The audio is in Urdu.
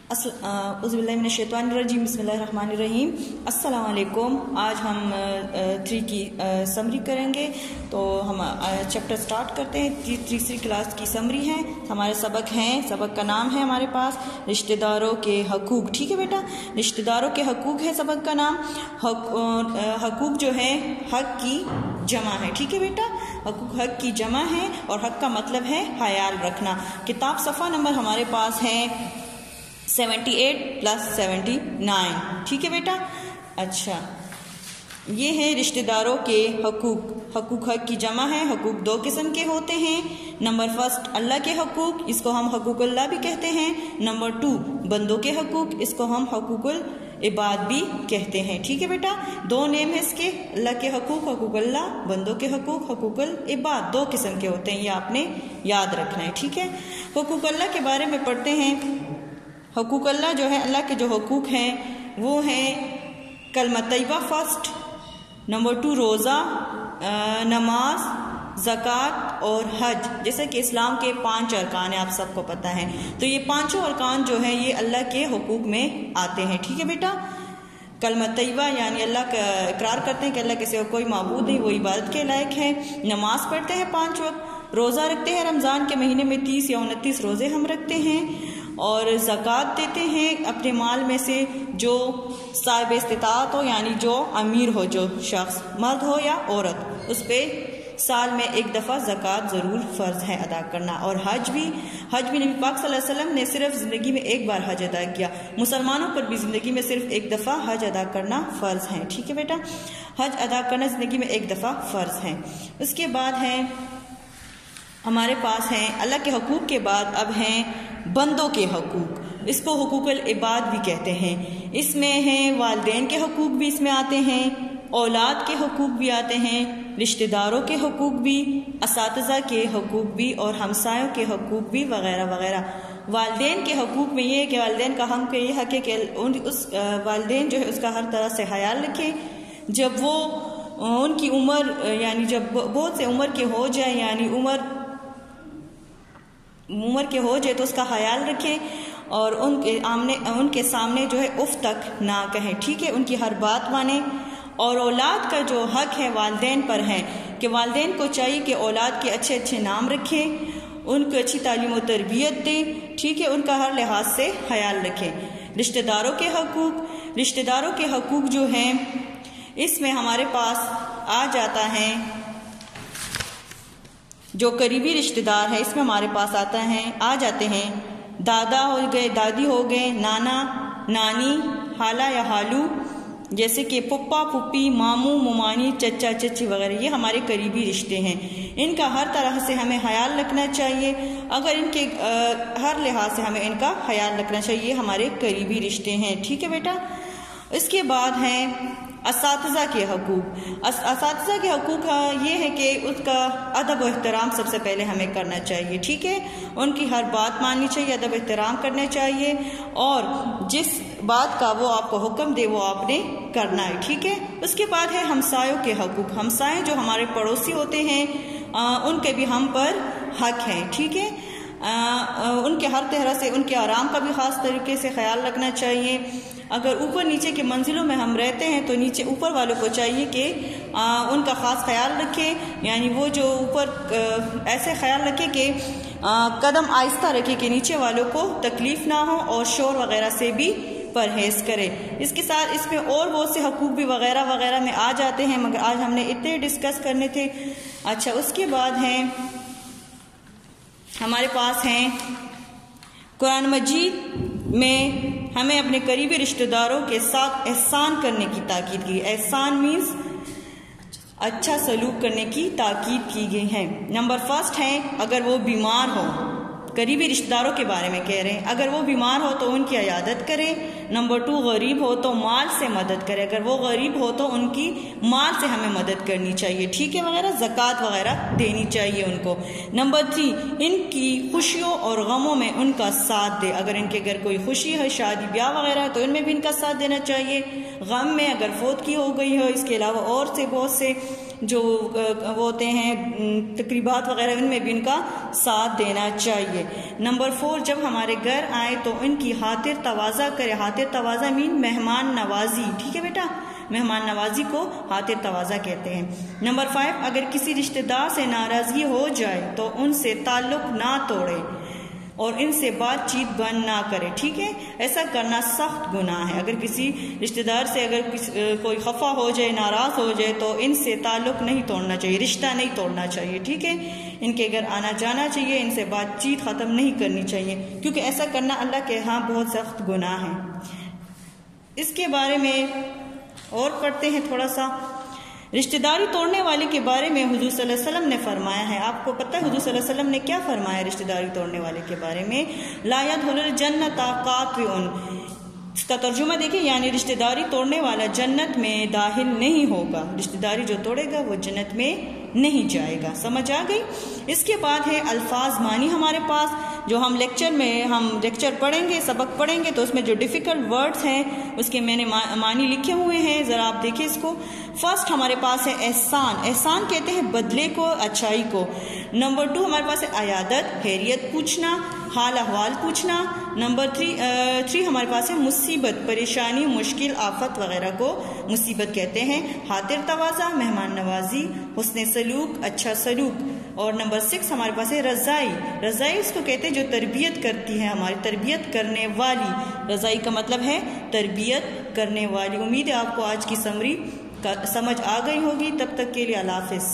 اعوذ باللہ من الشیطان الرجیم، بسم اللہ الرحمن الرحیم۔ السلام علیکم۔ آج ہم 3 کی سمری کریں گے، تو ہم چیپٹر سٹارٹ کرتے ہیں۔ تیسری کلاس کی سمری ہے، ہمارے سبق کا نام ہے ہمارے پاس رشتہ داروں کے حقوق۔ ٹھیک ہے بیٹا، رشتہ داروں کے حقوق ہے سبق کا نام۔ حقوق جو ہے حق کی جمع ہے۔ ٹھیک ہے بیٹا، حقوق حق کی جمع ہے اور حق کا مطلب ہے خیال رکھنا۔ کتاب صفحہ نمبر ہمارے پاس ہے 78 + 79۔ ٹھیک ہے بیٹا، اچھا یہ ہے رشتہ داروں کے حقوق۔ حقوق حق کی جمع ہے۔ حقوق 2 قسم کے ہوتے ہیں۔ نمبر 1 اللہ کے حقوق، اس کو ہم حقوق اللہ بھی کہتے ہیں۔ نمبر 2 بندوں کے حقوق، اس کو ہم حقوق العباد بھی کہتے ہیں۔ ٹھیک ہے بیٹا، 2 نیم ہے اس کے، اللہ کے حقوق حقوق اللہ، بندوں کے حقوق حقوق العباد، 2 قسم کے ہوتے ہیں، یہ آپ نے یاد رکھنا ہے۔ ٹھیک ہے، حقوق اللہ کے بارے میں پڑھتے ہیں۔ حقوق اللہ جو ہے، اللہ کے جو حقوق ہیں وہ ہیں کلمہ طیبہ فرسٹ، نمبر 2 روزہ، نماز، زکوٰۃ اور حج۔ جیسے کہ اسلام کے 5 ارکان ہیں، آپ سب کو پتہ ہے، تو یہ 5 ارکان جو ہیں یہ اللہ کے حقوق میں آتے ہیں۔ ٹھیک ہے بیٹا، کلمہ طیبہ یعنی اللہ کا اقرار کرتے ہیں کہ اللہ کے سوا کوئی معبود نہیں، وہ عبادت کے لائق ہے۔ نماز پڑھتے ہیں 5 وقت، روزہ رکھتے ہیں، رمضان کے مہینے میں 30 یا 29 روزے ہم رکھتے ہیں، اور زکوٰۃ دیتے ہیں اپنے مال میں سے جو صاحب استطاعت ہو، یعنی جو امیر ہو، جو شخص مرد ہو یا عورت، اس پہ سال میں 1 دفعہ زکوٰۃ ضرور فرض ہے ادا کرنا۔ اور حج بھی نبی پاک صلی اللہ علیہ وسلم نے صرف زندگی میں 1 بار حج ادا کیا، مسلمانوں پر بھی زندگی میں صرف 1 دفعہ حج ادا کرنا فرض ہے۔ ٹھیک ہے بیٹا، حج ادا کرنا زندگی میں 1 دفعہ فرض ہے۔ اس کے بعد ہے ہمارے پاس ہیں اللہ کے حقوق کے بعد اب ہیں بندوں کے حقوق، اس کو حقوق العباد بھی کہتے ہیں۔ اس میں ہیں والدین کے حقوق بھی اس میں آتے ہیں، اولاد کے حقوق بھی آتے ہیں، رشتہ داروں کے حقوق بھی، اساتذہ کے حقوق بھی، اور ہمسایوں کے حقوق بھی، وغیرہ وغیرہ۔ والدین کے حقوق میں یہ ہے کہ والدین کا ہم کو یہ حق ہے کہ اس والدین جو ہے اس کا ہر طرح سے خیال رکھیں، جب وہ ان کی عمر یعنی جب بہت سے عمر کے ہو جائے، یعنی عمر کے ہو جائے تو اس کا خیال رکھیں، اور ان کے سامنے جو ہے اف تک نہ کہیں۔ ٹھیک ہے، ان کی ہر بات مانیں۔ اور اولاد کا جو حق ہے والدین پر ہے کہ والدین کو چاہیے کہ اولاد کے اچھے اچھے نام رکھیں، ان کو اچھی تعلیم و تربیت دیں۔ ٹھیک ہے، ان کا ہر لحاظ سے خیال رکھیں۔ رشتہ داروں کے حقوق، رشتہ داروں کے حقوق جو ہیں اس میں ہمارے پاس آ جاتا ہے جو قریبی رشتہ دار ہے، اس میں ہمارے پاس آ جاتے ہیں دادا ہو گئے، دادی ہو گئے، نانا نانی، خالہ یا خالو، جیسے کہ پپا پپی، ماموں ممانی، چچا چچی وغیرہ، یہ ہمارے قریبی رشتے ہیں۔ ان کا ہر طرح سے ہمیں خیال رکھنا چاہیے، اگر ان کے ہر لحاظ سے ہمیں ان کا خیال رکھنا چاہیے، یہ ہمارے قریبی رشتے ہیں۔ ٹھیک ہے بیٹا، اس کے بعد ہیں اساتذہ کے حقوق۔ اساتذہ کے حقوق یہ ہے کہ اس کا ادب و احترام سب سے پہلے ہمیں کرنا چاہیے۔ ٹھیک ہے، ان کی ہر بات ماننی چاہیے، ادب و احترام کرنا چاہیے، اور جس بات کا وہ آپ کو حکم دے وہ آپ نے کرنا ہے۔ ٹھیک ہے، اس کے بعد ہے ہمسایوں کے حقوق۔ ہمسائے جو ہمارے پڑوسی ہوتے ہیں ان کے بھی ہم پر حق ہے۔ ٹھیک ہے، ان کے ہر طرح سے ان کے آرام کا بھی خاص طریقے سے خیال رکھنا چاہیے۔ اگر اوپر نیچے کے منزلوں میں ہم رہتے ہیں تو نیچے اوپر والوں کو چاہیے کہ ان کا خاص خیال رکھے، یعنی وہ جو اوپر ایسے خیال رکھے کہ قدم آہستہ رکھے کہ نیچے والوں کو تکلیف نہ ہو، اور شور وغیرہ سے بھی پرہیز کرے۔ اس کے ساتھ اس میں اور بہت سے حقوق بھی وغیرہ وغیرہ میں آ جاتے ہیں، مگر آج ہم نے اتنے ڈسکس کرنے تھے۔ اچھا، اس کے بعد ہیں ہمارے پاس ہیں قرآن مجید میں ہمیں اپنے قریبی رشتہ داروں کے ساتھ احسان کرنے کی تاکید کی۔ احسان مینز اچھا سلوک کرنے کی تاکید کی گئی ہے۔ نمبر 1 ہے اگر وہ بیمار ہو، قریبی رشتہ داروں کے بارے میں کہہ رہے ہیں، اگر وہ بیمار ہو تو ان کی عیادت کرے۔ نمبر 2 غریب ہو تو مال سے مدد کرے، اگر وہ غریب ہو تو ان کی مال سے ہمیں مدد کرنی چاہیے۔ ٹھیک ہے، وغیرہ زکوٰۃ وغیرہ دینی چاہیے ان کو۔ نمبر 3 ان کی خوشیوں اور غموں میں ان کا ساتھ دے، اگر ان کے گھر کوئی خوشی ہے، شادی بیاہ وغیرہ ہے تو ان میں بھی ان کا ساتھ دینا چاہیے۔ غم میں اگر فوت کی ہو گئی ہو، اس کے علاوہ اور سے بہت سے جو وہ ہوتے ہیں تقریبات وغیرہ، ان میں بھی ان کا ساتھ دینا چاہیے۔ نمبر 4، جب ہمارے گھر آئے تو ان کی خاطر تواضع کرے۔ خاطر تواضع مین مہمان نوازی، ٹھیک ہے بیٹا، مہمان نوازی کو خاطر تواضع کہتے ہیں۔ نمبر 5، اگر کسی رشتہ دار سے ناراضگی ہو جائے تو ان سے تعلق نہ توڑے اور ان سے بات چیت بند نہ کرے، ٹھیک ہے، ایسا کرنا سخت گناہ ہے۔ اگر کسی رشتہ دار سے اگر کوئی خفا ہو جائے، ناراض ہو جائے تو ان سے تعلق نہیں توڑنا چاہیے، رشتہ نہیں توڑنا چاہیے، ٹھیک ہے، ان کے گھر آنا جانا چاہیے، ان سے بات چیت ختم نہیں کرنی چاہیے، کیونکہ ایسا کرنا اللہ کے ہاں بہت سخت گناہ ہے۔ اس کے بارے میں اور پڑھتے ہیں تھوڑا سا۔ رشتہ داری توڑنے والے کے بارے میں حضور صلی اللہ علیہ وسلم نے فرمایا ہے، آپ کو پتہ ہے حضور صلی اللہ علیہ وسلم نے کیا فرمایا رشتہ داری توڑنے والے کے بارے میں؟ لا يدخل الجنۃ قاطع، اس کا ترجمہ دیکھیں، یعنی رشتہ داری توڑنے والا جنت میں داخل نہیں ہوگا، رشتہ داری جو توڑے گا وہ جنت میں نہیں جائے گا۔ سمجھ آ گئی؟ اس کے بعد ہے الفاظ معنی ہمارے پاس، جو ہم لیکچر پڑھیں گے، سبق پڑھیں گے تو اس میں جو ڈیفیکلٹ ورڈز ہیں اس کے میں نے معنی لکھے ہوئے ہیں، ذرا آپ دیکھیں اس کو۔ فرسٹ ہمارے پاس ہے احسان، احسان کہتے ہیں بدلے کو، اچھائی کو۔ نمبر 2 ہمارے پاس ہے عیادت، خیریت پوچھنا، حال احوال پوچھنا۔ نمبر 3 ہمارے پاس ہے مصیبت، پریشانی، مشکل، آفت وغیرہ کو مصیبت کہتے ہیں۔ خاطر تواضع، مہمان نوازی، حسن سلوک، اچھا سلوک۔ اور نمبر 6 ہمارے پاس ہے رضائی، رضائی اس کو کہتے ہیں جو تربیت کرتی ہے، ہماری تربیت کرنے والی، رضائی کا مطلب ہے تربیت کرنے والی۔ امید ہے آپ کو آج کی سمری سمجھ آ گئی ہوگی۔ تب تک کے لیے اللہ حافظ۔